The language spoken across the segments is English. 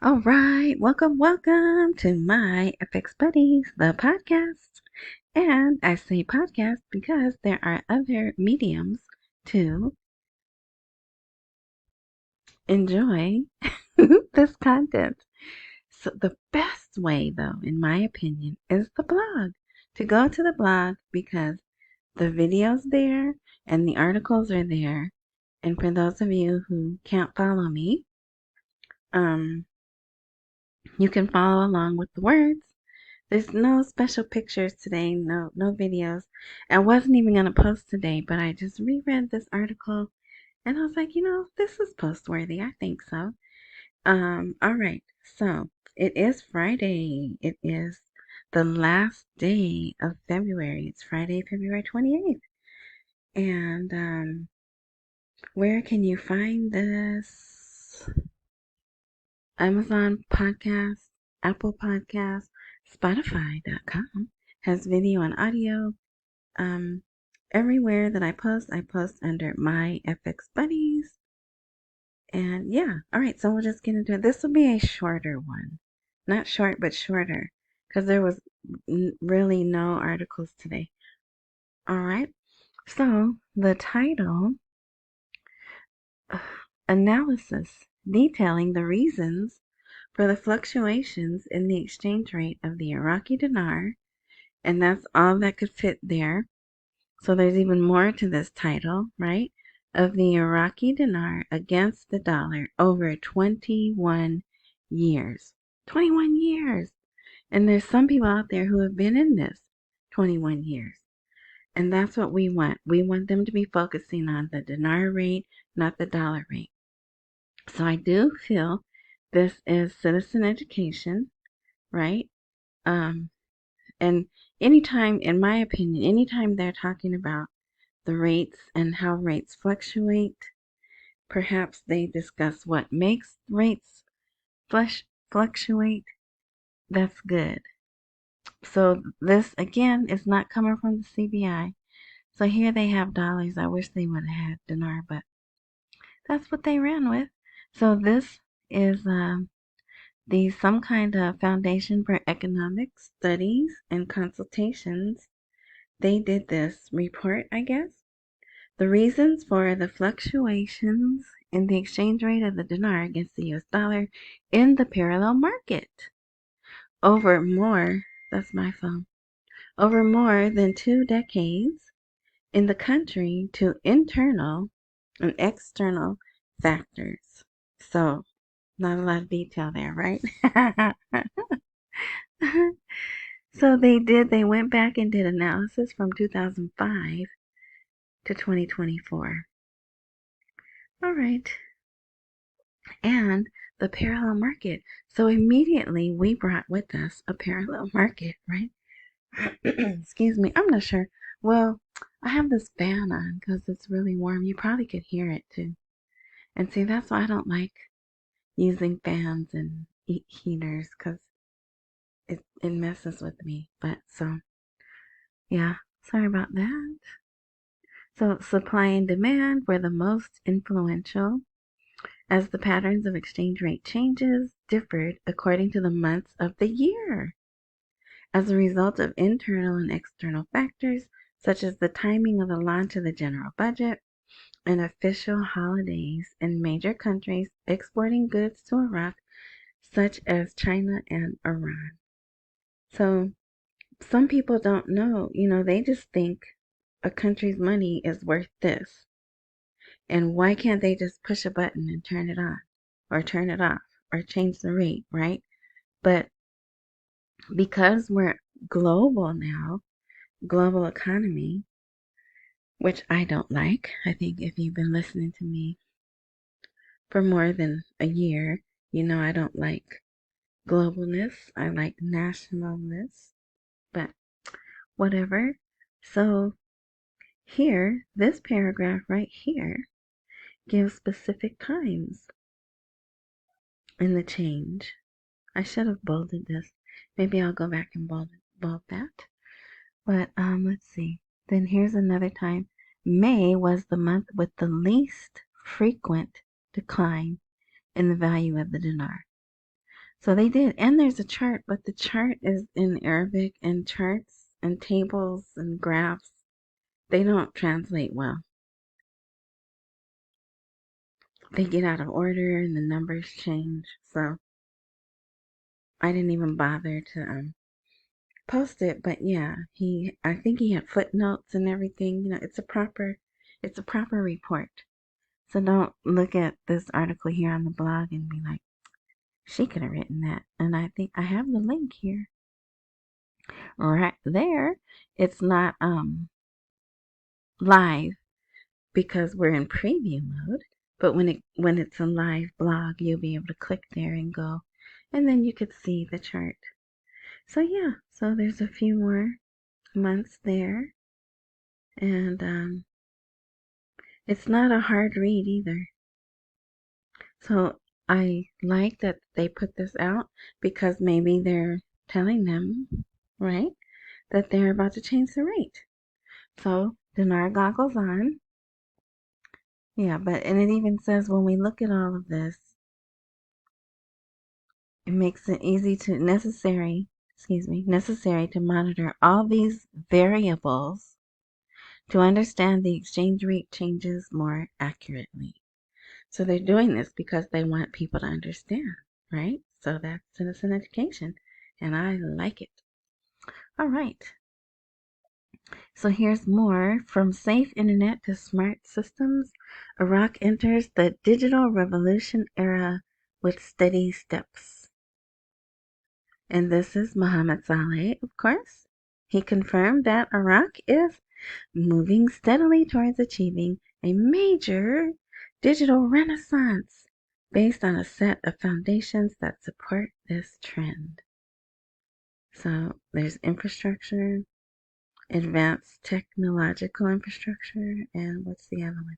All right, welcome to my FX Buddies, the podcast. And I say podcast because there are other mediums to enjoy this content. So the best way, though, in my opinion, is the blog. To go to the blog because the video's there and the articles are there. And for those of you who can't follow me, um, you can follow along with the words. There's no special pictures today, no videos. I wasn't even gonna post today, but I just reread this article and I was like, this is post worthy. I think so. All right. So it is Friday. It is the last day of February. It's Friday, February 28th. And where can you find this? Amazon Podcast, Apple Podcast, Spotify.com has video and audio. Um, Everywhere that I post under my FX Buddies. And yeah, all right, so we'll just get into it. This will be a shorter one. Not short, but shorter, because there was really no articles today. All right, so the title, Analysis, detailing the reasons for the fluctuations in the exchange rate of the Iraqi dinar, and that's all that could fit there. So there's even more to this title, right? Of the Iraqi dinar against the dollar over 21 years. 21 years. And there's some people out there who have been in this 21 years. And that's what we want. We want them to be focusing on the dinar rate, not the dollar rate. So I do feel this is citizen education, right? And anytime, in my opinion, anytime they're talking about the rates and how rates fluctuate, perhaps they discuss what makes rates fluctuate. That's good. So this, again, is not coming from the CBI. So here they have dollars. I wish they would have had dinar, but that's what they ran with. So this is some kind of Foundation for Economic Studies and Consultations. They did this report, I guess. The reasons for the fluctuations in the exchange rate of the dinar against the US dollar in the parallel market over more, that's my phone, over more than 2 decades in the country to internal and external factors. So, not a lot of detail there, right? So they went back and did analysis from 2005 to 2024. All right. And the parallel market. So immediately we brought with us a parallel market, right? Excuse me. I'm not sure. Well, I have this fan on because it's really warm. You probably could hear it too. And see, that's why I don't like using fans and heaters because it messes with me. But so, yeah, sorry about that. So supply and demand were the most influential, as the patterns of exchange rate changes differed according to the months of the year, as a result of internal and external factors such as the timing of the launch of the general budget and official holidays in major countries exporting goods to Iraq, such as China and Iran. So some people don't know, they just think a country's money is worth this. And why can't they just push a button and turn it on or turn it off or change the rate, right? But because we're global now, global economy, which I don't like. I think if you've been listening to me for more than a year, you know I don't like globalness. I like nationalness, but whatever. So here, this paragraph right here gives specific times in the change. I should have bolded this. Maybe I'll go back and bold that. But let's see. Then here's another time. May was the month with the least frequent decline in the value of the dinar. So they did, and there's a chart, but the chart is in Arabic, and charts and tables and graphs, they don't translate well. They get out of order and the numbers change. So I didn't even bother to post it, but yeah, I think he had footnotes and everything. It's a proper report. So don't look at this article here on the blog and be like, she could have written that. And I think I have the link here right there. It's not live because we're in preview mode, but when it's a live blog, you'll be able to click there and go, and then you could see the chart. So yeah, so there's a few more months there, and it's not a hard read either. So I like that they put this out because maybe they're telling them, right, that they're about to change the rate. So Dinar goggles on. Yeah, and it even says when we look at all of this, it makes it necessary to monitor all these variables to understand the exchange rate changes more accurately. So they're doing this because they want people to understand, right? So that's citizen education, and I like it. All right. So here's more. From safe internet to smart systems, Iraq enters the digital revolution era with steady steps. And this is Mohammed Saleh, of course. He confirmed that Iraq is moving steadily towards achieving a major digital renaissance based on a set of foundations that support this trend. So there's infrastructure, advanced technological infrastructure, and what's the other one?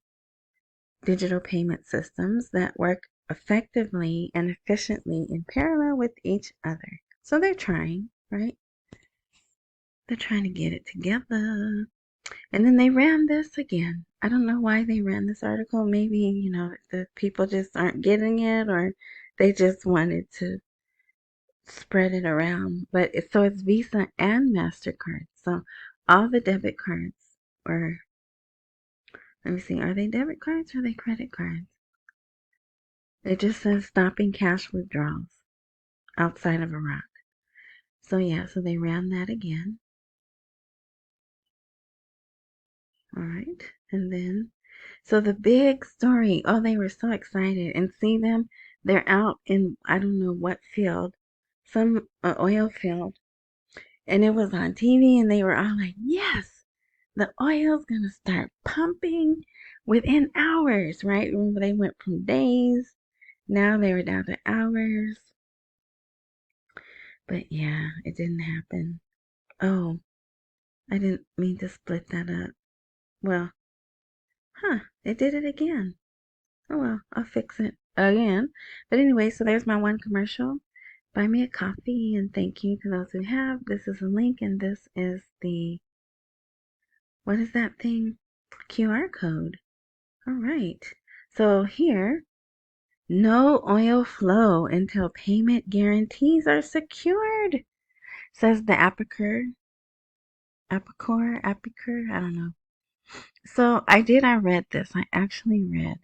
Digital payment systems that work effectively and efficiently in parallel with each other. So they're trying, right? They're trying to get it together. And then they ran this again. I don't know why they ran this article. Maybe, the people just aren't getting it, or they just wanted to spread it around. But it's Visa and MasterCard. So all the debit cards were, let me see, are they debit cards or are they credit cards? It just says stopping cash withdrawals outside of Iraq. So yeah, so they ran that again. All right. And then, so the big story, oh, they were so excited. And see them, they're out in, I don't know what field, some oil field. And it was on TV, and they were all like, yes, the oil's going to start pumping within hours, right? Remember, they went from days. Now they were down to hours. But yeah, it didn't happen. Oh, I didn't mean to split that up. Well, it did it again. Oh well, I'll fix it again. But anyway, so there's my one commercial. Buy me a coffee, and thank you to those who have. This is a link, and this is what is that thing? QR code. All right. So here, no oil flow until payment guarantees are secured, says the Apicor, I don't know. So I read this. I actually read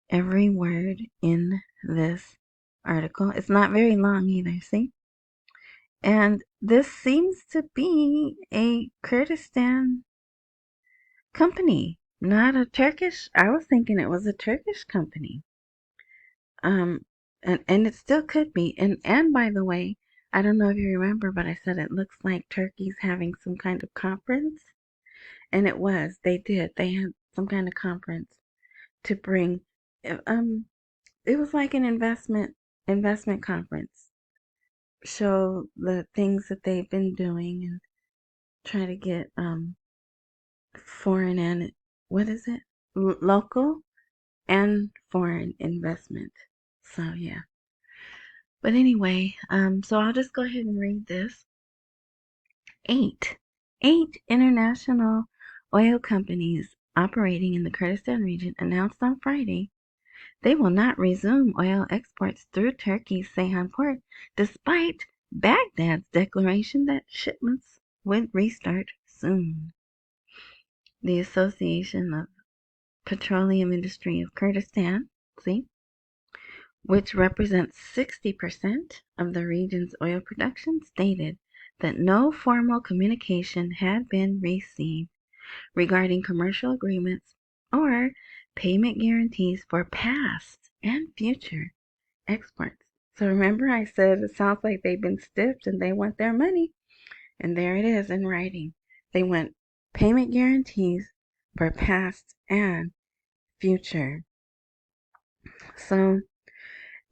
every word in this article. It's not very long either, see? And this seems to be a Kurdistan company, not a Turkish. I was thinking it was a Turkish company. And it still could be. And by the way, I don't know if you remember, but I said it looks like Turkey's having some kind of conference. And it was. They did. They had some kind of conference to bring it was like an investment conference. Show the things that they've been doing and try to get foreign and what is it? Local and foreign investment. So yeah. But anyway, so I'll just go ahead and read this. Eight international oil companies operating in the Kurdistan region announced on Friday They will not resume oil exports through Turkey's Ceyhan port, despite Baghdad's declaration that shipments would restart soon. The Association of Petroleum Industry of Kurdistan, see, which represents 60% of the region's oil production, stated that no formal communication had been received regarding commercial agreements or payment guarantees for past and future exports. So remember I said it sounds like they've been stiffed and they want their money. And there it is in writing. They want payment guarantees for past and future. So,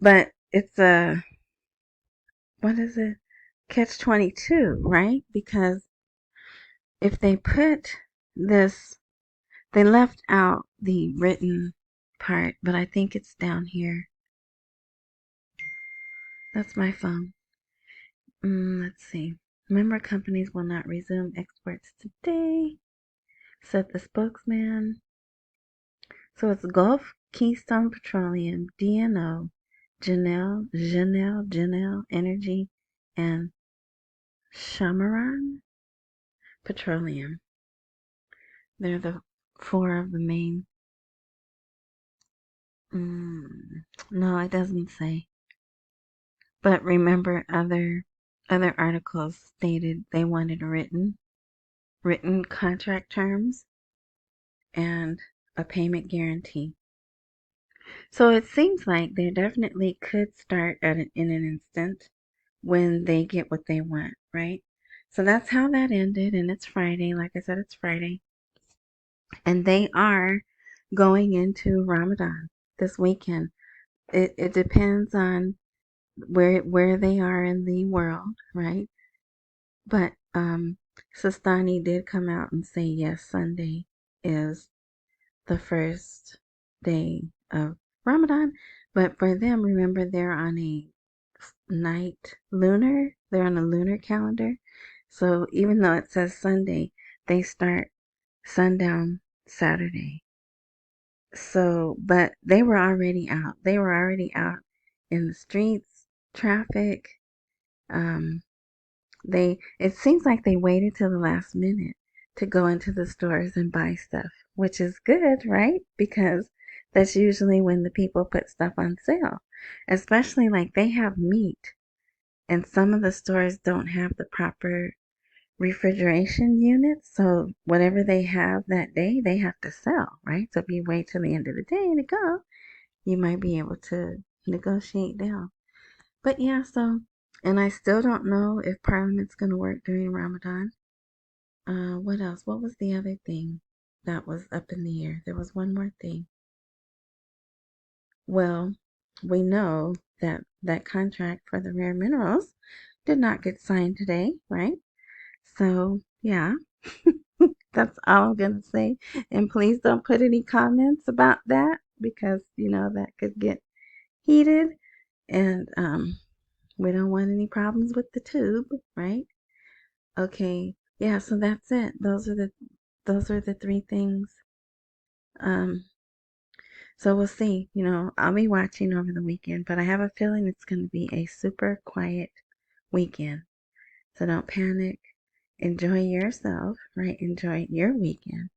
but it's a, what is it? Catch-22, right? Because if they put this, they left out the written part, but I think it's down here. That's my phone. Let's see. Member companies will not resume exports today, said the spokesman. So it's Gulf Keystone Petroleum, DNO, Janelle Energy, and Shamaran Petroleum. They're the four of the main. No, it doesn't say. But remember, other articles stated they wanted written contract terms and a payment guarantee. So it seems like they definitely could start in an instant when they get what they want, right? So that's how that ended, and it's Friday. Like I said, it's Friday. And they are going into Ramadan this weekend. It depends on where they are in the world, right? But Sistani did come out and say yes, Sunday is the first day of Ramadan. But for them, remember they're on a they're on a lunar calendar. So even though it says Sunday, they start sundown Saturday. So, but they were already out. They were already out in the streets, traffic. Um, it seems like they waited till the last minute to go into the stores and buy stuff, which is good, right? Because that's usually when the people put stuff on sale. Especially like they have meat and some of the stores don't have the proper refrigeration units, so whatever they have that day, they have to sell, right? So if you wait till the end of the day to go, you might be able to negotiate down. But yeah, so, and I still don't know if Parliament's going to work during Ramadan. What else? What was the other thing that was up in the air? There was one more thing. Well, we know that that contract for the rare minerals did not get signed today, right? So, yeah, that's all I'm going to say. And please don't put any comments about that because, that could get heated. And we don't want any problems with the tube, right? Okay. Yeah, so that's it. Those are the three things. Um, so we'll see. I'll be watching over the weekend, but I have a feeling it's going to be a super quiet weekend. So don't panic. Enjoy yourself, right? Enjoy your weekend.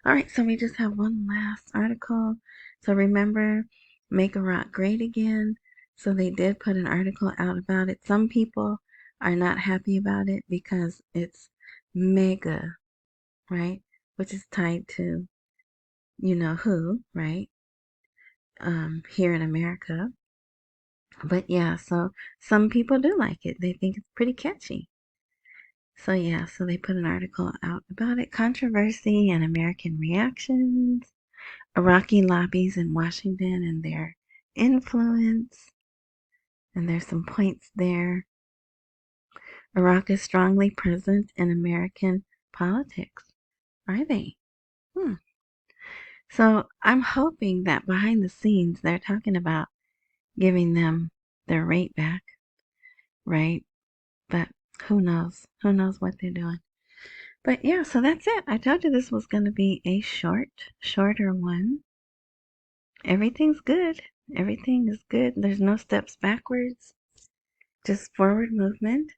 All right, so we just have one last article. So remember, make Iraq great again. So they did put an article out about it. Some people are not happy about it because it's mega, right? Which is tied to you know who, right? Here in America. But yeah, so some people do like it. They think it's pretty catchy. So yeah, so they put an article out about it. Controversy and American reactions. Iraqi lobbies in Washington and their influence. And there's some points there. Iraq is strongly present in American politics. Are they? So I'm hoping that behind the scenes they're talking about giving them their rate back, right? But who knows? Who knows what they're doing? But yeah, so that's it. I told you this was going to be a shorter one. Everything's good. Everything is good. There's no steps backwards, just forward movement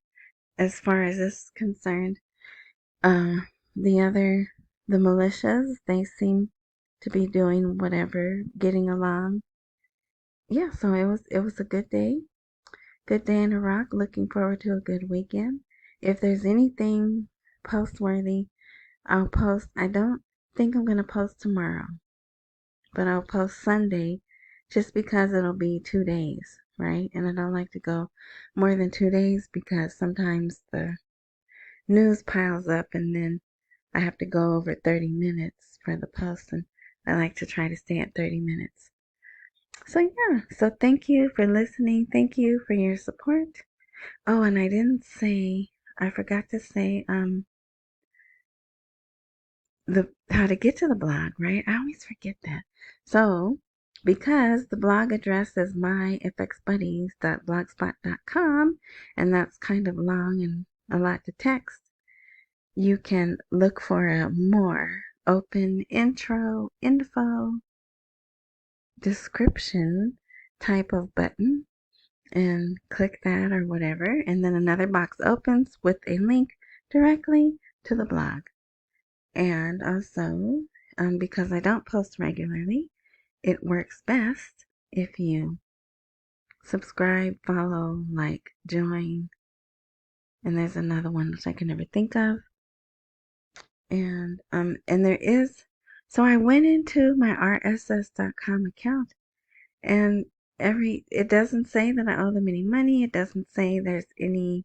as far as this is concerned. Uh, the militias, they seem to be doing whatever, getting along. Yeah, so it was a good day. Good day in Iraq. Looking forward to a good weekend. If there's anything post-worthy, I'll post. I don't think I'm gonna post tomorrow, but I'll post Sunday just because it'll be 2 days, right? And I don't like to go more than 2 days because sometimes the news piles up and then I have to go over 30 minutes for the post, and I like to try to stay at 30 minutes. So yeah, so thank you for listening. Thank you for your support. Oh, and I forgot to say, the how to get to the blog, right? I always forget that. So, because the blog address is myfxbuddies.blogspot.com, and that's kind of long and a lot to text, you can look for a more open intro, info, description type of button and click that or whatever. And then another box opens with a link directly to the blog. And also, because I don't post regularly, it works best if you subscribe, follow, like, join. And there's another one which I can never think of. And there is, so I went into my rss.com account, and it doesn't say that I owe them any money. It doesn't say there's any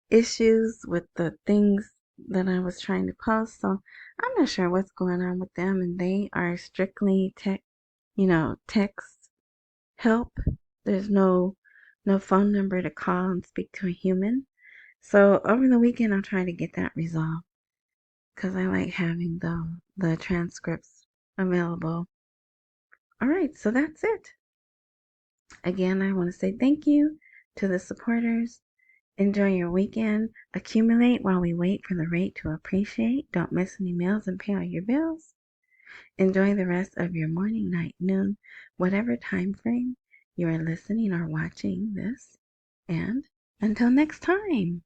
issues with the things that I was trying to post. So I'm not sure what's going on with them, and they are strictly text help. There's no phone number to call and speak to a human. So over the weekend I'll try to get that resolved because I like having the transcripts available. All right, so that's it. Again, I want to say thank you to the supporters. Enjoy your weekend. Accumulate while we wait for the rate to appreciate. Don't miss any meals and pay all your bills. Enjoy the rest of your morning, night, noon, whatever time frame you are listening or watching this. And until next time.